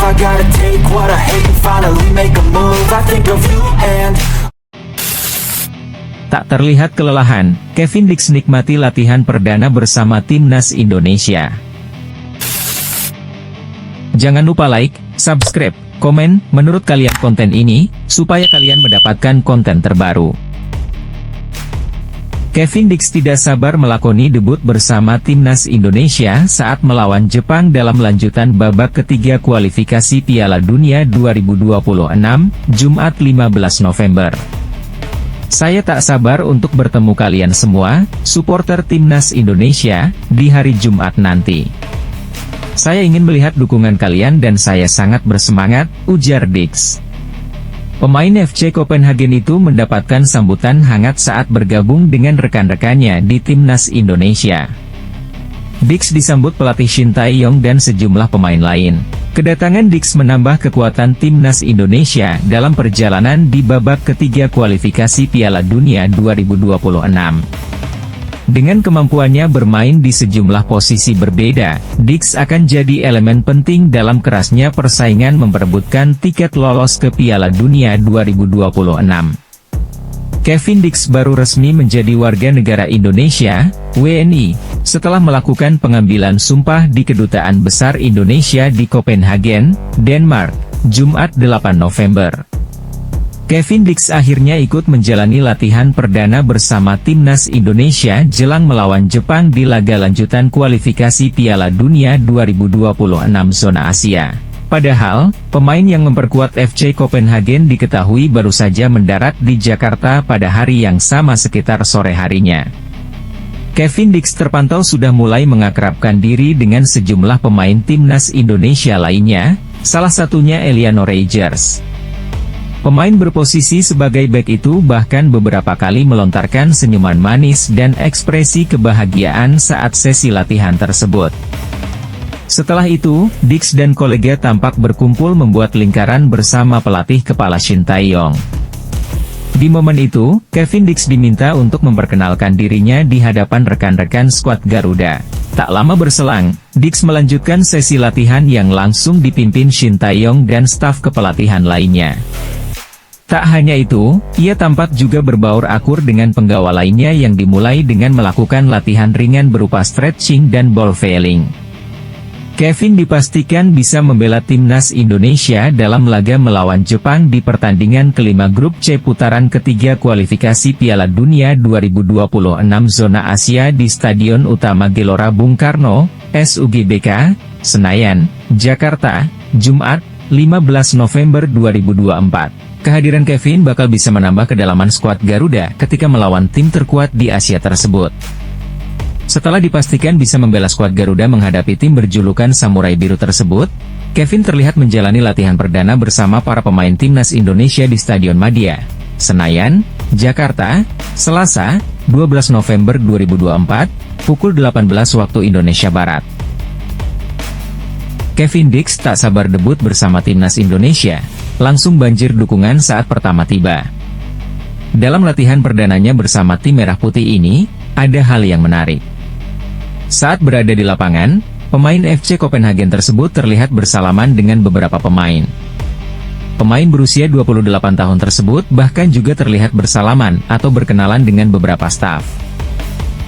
I gotta take what I hate and finally make a move. I think of you and tak terlihat kelelahan, Kevin Dix nikmati latihan perdana bersama timnas Indonesia. Jangan lupa like, subscribe, komen, menurut kalian konten ini, supaya kalian mendapatkan konten terbaru. Kevin Dix tidak sabar melakoni debut bersama timnas Indonesia saat melawan Jepang dalam lanjutan babak ketiga kualifikasi Piala Dunia 2026, Jumat 15 November. Saya tak sabar untuk bertemu kalian semua, supporter timnas Indonesia, di hari Jumat nanti. Saya ingin melihat dukungan kalian dan saya sangat bersemangat, ujar Dix. Pemain FC Copenhagen itu mendapatkan sambutan hangat saat bergabung dengan rekan-rekannya di timnas Indonesia. Dix disambut pelatih Shin Tae-yong dan sejumlah pemain lain. Kedatangan Dix menambah kekuatan timnas Indonesia dalam perjalanan di babak ketiga kualifikasi Piala Dunia 2026. Dengan kemampuannya bermain di sejumlah posisi berbeda, Dix akan jadi elemen penting dalam kerasnya persaingan memperebutkan tiket lolos ke Piala Dunia 2026. Kevin Dix baru resmi menjadi warga negara Indonesia, WNI, setelah melakukan pengambilan sumpah di Kedutaan Besar Indonesia di Copenhagen, Denmark, Jumat 8 November. Kevin Dix akhirnya ikut menjalani latihan perdana bersama timnas Indonesia jelang melawan Jepang di laga lanjutan kualifikasi Piala Dunia 2026 zona Asia. Padahal, pemain yang memperkuat FC Copenhagen diketahui baru saja mendarat di Jakarta pada hari yang sama sekitar sore harinya. Kevin Dix terpantau sudah mulai mengakrabkan diri dengan sejumlah pemain timnas Indonesia lainnya, salah satunya Eliano Reijers. Pemain berposisi sebagai bek itu bahkan beberapa kali melontarkan senyuman manis dan ekspresi kebahagiaan saat sesi latihan tersebut. Setelah itu, Dix dan kolega tampak berkumpul membuat lingkaran bersama pelatih kepala Shin Tae-yong. Di momen itu, Kevin Dix diminta untuk memperkenalkan dirinya di hadapan rekan-rekan skuad Garuda. Tak lama berselang, Dix melanjutkan sesi latihan yang langsung dipimpin Shin Tae-yong dan staf kepelatihan lainnya. Tak hanya itu, ia tampak juga berbaur akur dengan penggawa lainnya yang dimulai dengan melakukan latihan ringan berupa stretching dan ball failing. Kevin dipastikan bisa membela timnas Indonesia dalam laga melawan Jepang di pertandingan kelima grup C putaran ketiga kualifikasi Piala Dunia 2026 zona Asia di Stadion Utama Gelora Bung Karno, SUGBK, Senayan, Jakarta, Jumat, 15 November 2024. Kehadiran Kevin bakal bisa menambah kedalaman skuad Garuda ketika melawan tim terkuat di Asia tersebut. Setelah dipastikan bisa membela skuad Garuda menghadapi tim berjulukan Samurai Biru tersebut, Kevin terlihat menjalani latihan perdana bersama para pemain timnas Indonesia di Stadion Madia, Senayan, Jakarta, Selasa, 12 November 2024, pukul 18 waktu Indonesia Barat. Kevin Dix tak sabar debut bersama timnas Indonesia, langsung banjir dukungan saat pertama tiba. Dalam latihan perdananya bersama tim Merah Putih ini, ada hal yang menarik. Saat berada di lapangan, pemain FC Copenhagen tersebut terlihat bersalaman dengan beberapa pemain. Pemain berusia 28 tahun tersebut bahkan juga terlihat bersalaman atau berkenalan dengan beberapa staf.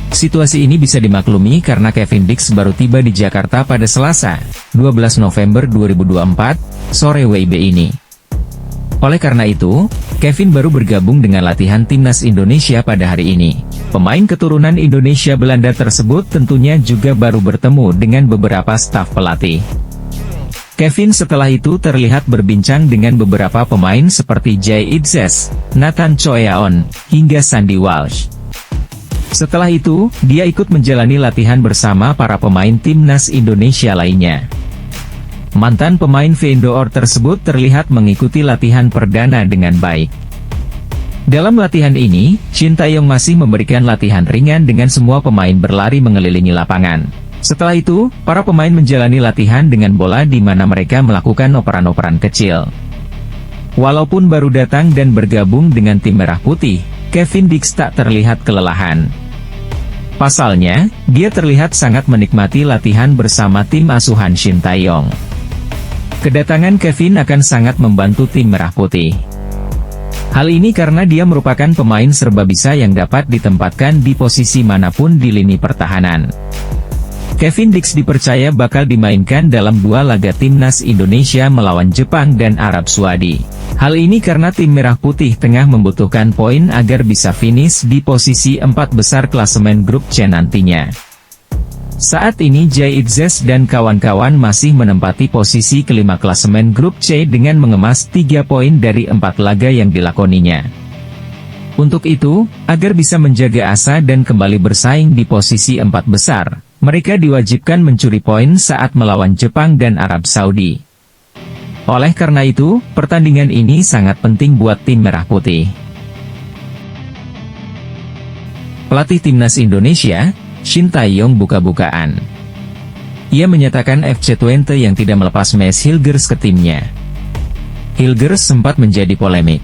Situasi ini bisa dimaklumi karena Kevin Dix baru tiba di Jakarta pada Selasa, 12 November 2024, sore WIB ini. Oleh karena itu, Kevin baru bergabung dengan latihan timnas Indonesia pada hari ini. Pemain keturunan Indonesia Belanda tersebut tentunya juga baru bertemu dengan beberapa staf pelatih. Kevin setelah itu terlihat berbincang dengan beberapa pemain seperti Jay Idzes, Nathan Choeaon, hingga Sandy Walsh. Setelah itu, dia ikut menjalani latihan bersama para pemain timnas Indonesia lainnya. Mantan pemain Feyenoord tersebut terlihat mengikuti latihan perdana dengan baik. Dalam latihan ini, Shin Tae-yong masih memberikan latihan ringan dengan semua pemain berlari mengelilingi lapangan. Setelah itu, para pemain menjalani latihan dengan bola di mana mereka melakukan operan-operan kecil. Walaupun baru datang dan bergabung dengan tim Merah Putih, Kevin Dix tak terlihat kelelahan. Pasalnya, dia terlihat sangat menikmati latihan bersama tim asuhan Shin Tae-yong. Kedatangan Kevin akan sangat membantu tim Merah Putih. Hal ini karena dia merupakan pemain serba bisa yang dapat ditempatkan di posisi manapun di lini pertahanan. Kevin Dix dipercaya bakal dimainkan dalam 2 laga timnas Indonesia melawan Jepang dan Arab Saudi. Hal ini karena tim Merah Putih tengah membutuhkan poin agar bisa finish di posisi 4 besar klasemen grup C nantinya. Saat ini Jay Itzes dan kawan-kawan masih menempati posisi kelima klasemen grup C dengan mengemas 3 poin dari 4 laga yang dilakoninya. Untuk itu, agar bisa menjaga asa dan kembali bersaing di posisi 4 besar, mereka diwajibkan mencuri poin saat melawan Jepang dan Arab Saudi. Oleh karena itu, pertandingan ini sangat penting buat tim Merah Putih. Pelatih Timnas Indonesia, Shin Tae-yong buka-bukaan. Ia menyatakan FC20 yang tidak melepas Mads Hilgers ke timnya. Hilgers sempat menjadi polemik.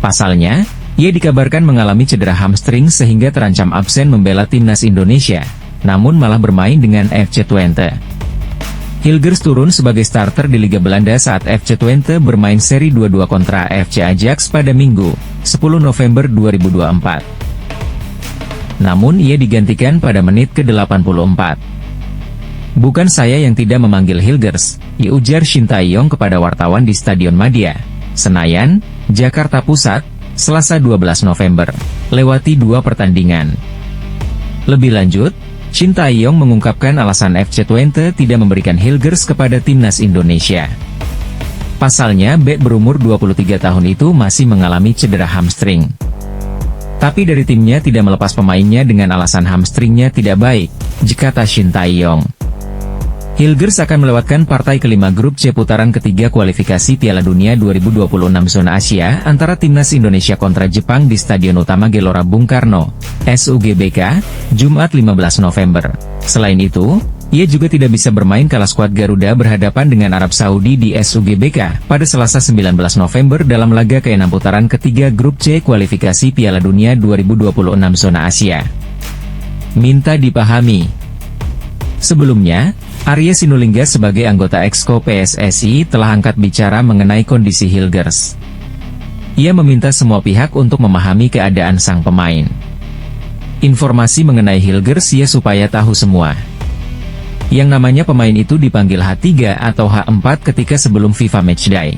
Pasalnya, ia dikabarkan mengalami cedera hamstring sehingga terancam absen membela Timnas Indonesia, namun malah bermain dengan FC20. Hilgers turun sebagai starter di Liga Belanda saat FC20 bermain seri 2-2 kontra FC Ajax pada Minggu, 10 November 2024. Namun ia digantikan pada menit ke-84. "Bukan saya yang tidak memanggil Hilgers," ujar Shin Tae-yong kepada wartawan di Stadion Madia, Senayan, Jakarta Pusat, Selasa 12 November, lewati 2 pertandingan. Lebih lanjut, Shin Tae-yong mengungkapkan alasan FC20 tidak memberikan Hilgers kepada Timnas Indonesia. Pasalnya bek berumur 23 tahun itu masih mengalami cedera hamstring. Tapi dari timnya tidak melepas pemainnya dengan alasan hamstringnya tidak baik, kata Shin Tae-yong. Hilgers akan melewatkan partai kelima grup C putaran ketiga kualifikasi Piala Dunia 2026 zona Asia antara Timnas Indonesia kontra Jepang di Stadion Utama Gelora Bung Karno, SUGBK, Jumat 15 November. Selain itu, ia juga tidak bisa bermain kala skuad Garuda berhadapan dengan Arab Saudi di SUGBK pada Selasa 19 November dalam laga ke-6 putaran ketiga grup C kualifikasi Piala Dunia 2026 zona Asia. Minta dipahami. Sebelumnya, Arya Sinulinga sebagai anggota Exco PSSI telah angkat bicara mengenai kondisi Hilgers. Ia meminta semua pihak untuk memahami keadaan sang pemain. Informasi mengenai Hilgers ia supaya tahu semua. Yang namanya pemain itu dipanggil H3 atau H4 ketika sebelum FIFA Matchday.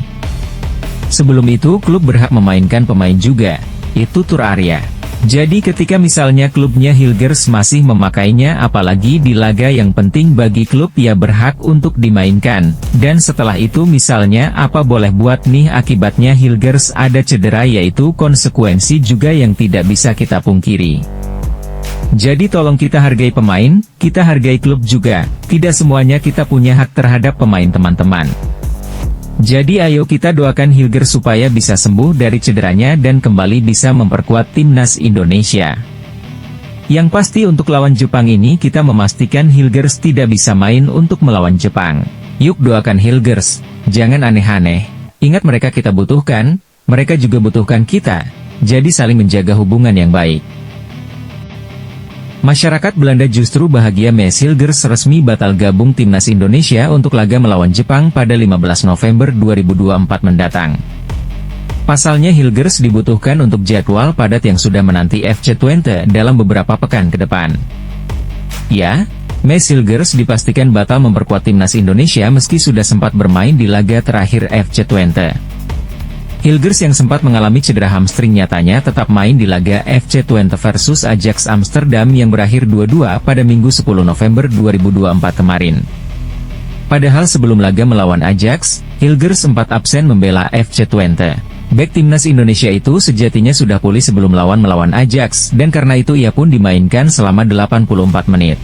Sebelum itu klub berhak memainkan pemain juga, itu tur Arya. Jadi ketika misalnya klubnya Hilgers masih memakainya apalagi di laga yang penting bagi klub ya berhak untuk dimainkan, dan setelah itu misalnya apa boleh buat nih akibatnya Hilgers ada cedera yaitu konsekuensi juga yang tidak bisa kita pungkiri. Jadi tolong kita hargai pemain, kita hargai klub juga, tidak semuanya kita punya hak terhadap pemain teman-teman. Jadi ayo kita doakan Hilgers supaya bisa sembuh dari cederanya dan kembali bisa memperkuat Timnas Indonesia. Yang pasti untuk lawan Jepang ini kita memastikan Hilgers tidak bisa main untuk melawan Jepang. Yuk doakan Hilgers, jangan aneh-aneh, ingat mereka kita butuhkan, mereka juga butuhkan kita, jadi saling menjaga hubungan yang baik. Masyarakat Belanda justru bahagia Mads Hilgers resmi batal gabung Timnas Indonesia untuk laga melawan Jepang pada 15 November 2024 mendatang. Pasalnya Hilgers dibutuhkan untuk jadwal padat yang sudah menanti FC20 dalam beberapa pekan ke depan. Ya, Mads Hilgers dipastikan batal memperkuat Timnas Indonesia meski sudah sempat bermain di laga terakhir FC20. Hilgers yang sempat mengalami cedera hamstring nyatanya tetap main di laga FC20 versus Ajax Amsterdam yang berakhir 2-2 pada Minggu 10 November 2024 kemarin. Padahal sebelum laga melawan Ajax, Hilgers sempat absen membela FC20. Bek Timnas Indonesia itu sejatinya sudah pulih sebelum melawan Ajax, dan karena itu ia pun dimainkan selama 84 menit.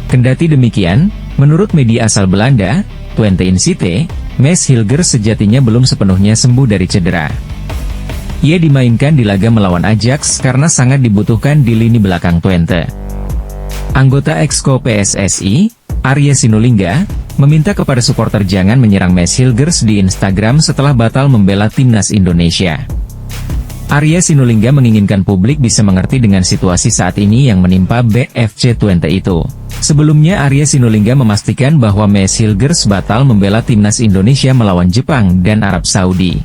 Kendati demikian, menurut media asal Belanda, Twente Incite, Mads Hilgers sejatinya belum sepenuhnya sembuh dari cedera. Ia dimainkan di laga melawan Ajax karena sangat dibutuhkan di lini belakang Twente. Anggota Exco PSSI, Arya Sinulinga, meminta kepada supporter jangan menyerang Mads Hilgers di Instagram setelah batal membela Timnas Indonesia. Arya Sinulinga menginginkan publik bisa mengerti dengan situasi saat ini yang menimpa BFC20 itu. Sebelumnya Arya Sinulinga memastikan bahwa Messi Hilgers batal membela timnas Indonesia melawan Jepang dan Arab Saudi.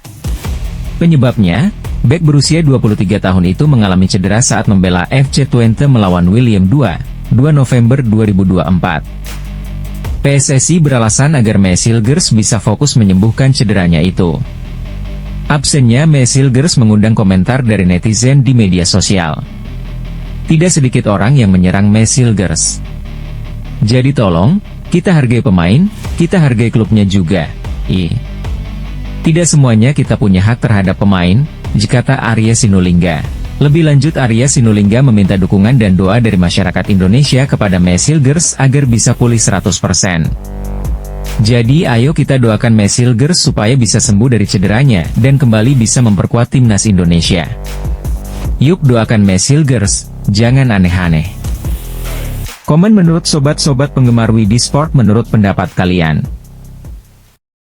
Penyebabnya, bek berusia 23 tahun itu mengalami cedera saat membela FC20 melawan William II, 2 November 2024. PSSI beralasan agar Messi Hilgers bisa fokus menyembuhkan cederanya itu. Absennya Messi Hilgers mengundang komentar dari netizen di media sosial. Tidak sedikit orang yang menyerang Messi Hilgers. Jadi tolong, kita hargai pemain, kita hargai klubnya juga. Tidak semuanya kita punya hak terhadap pemain, kata Arya Sinulinga. Lebih lanjut Arya Sinulinga meminta dukungan dan doa dari masyarakat Indonesia kepada Messi Hilgers agar bisa pulih 100%. Jadi ayo kita doakan Messi Hilgers supaya bisa sembuh dari cederanya, dan kembali bisa memperkuat timnas Indonesia. Yuk doakan Messi Hilgers, jangan aneh-aneh. Komen menurut sobat-sobat penggemar Widi Sport menurut pendapat kalian.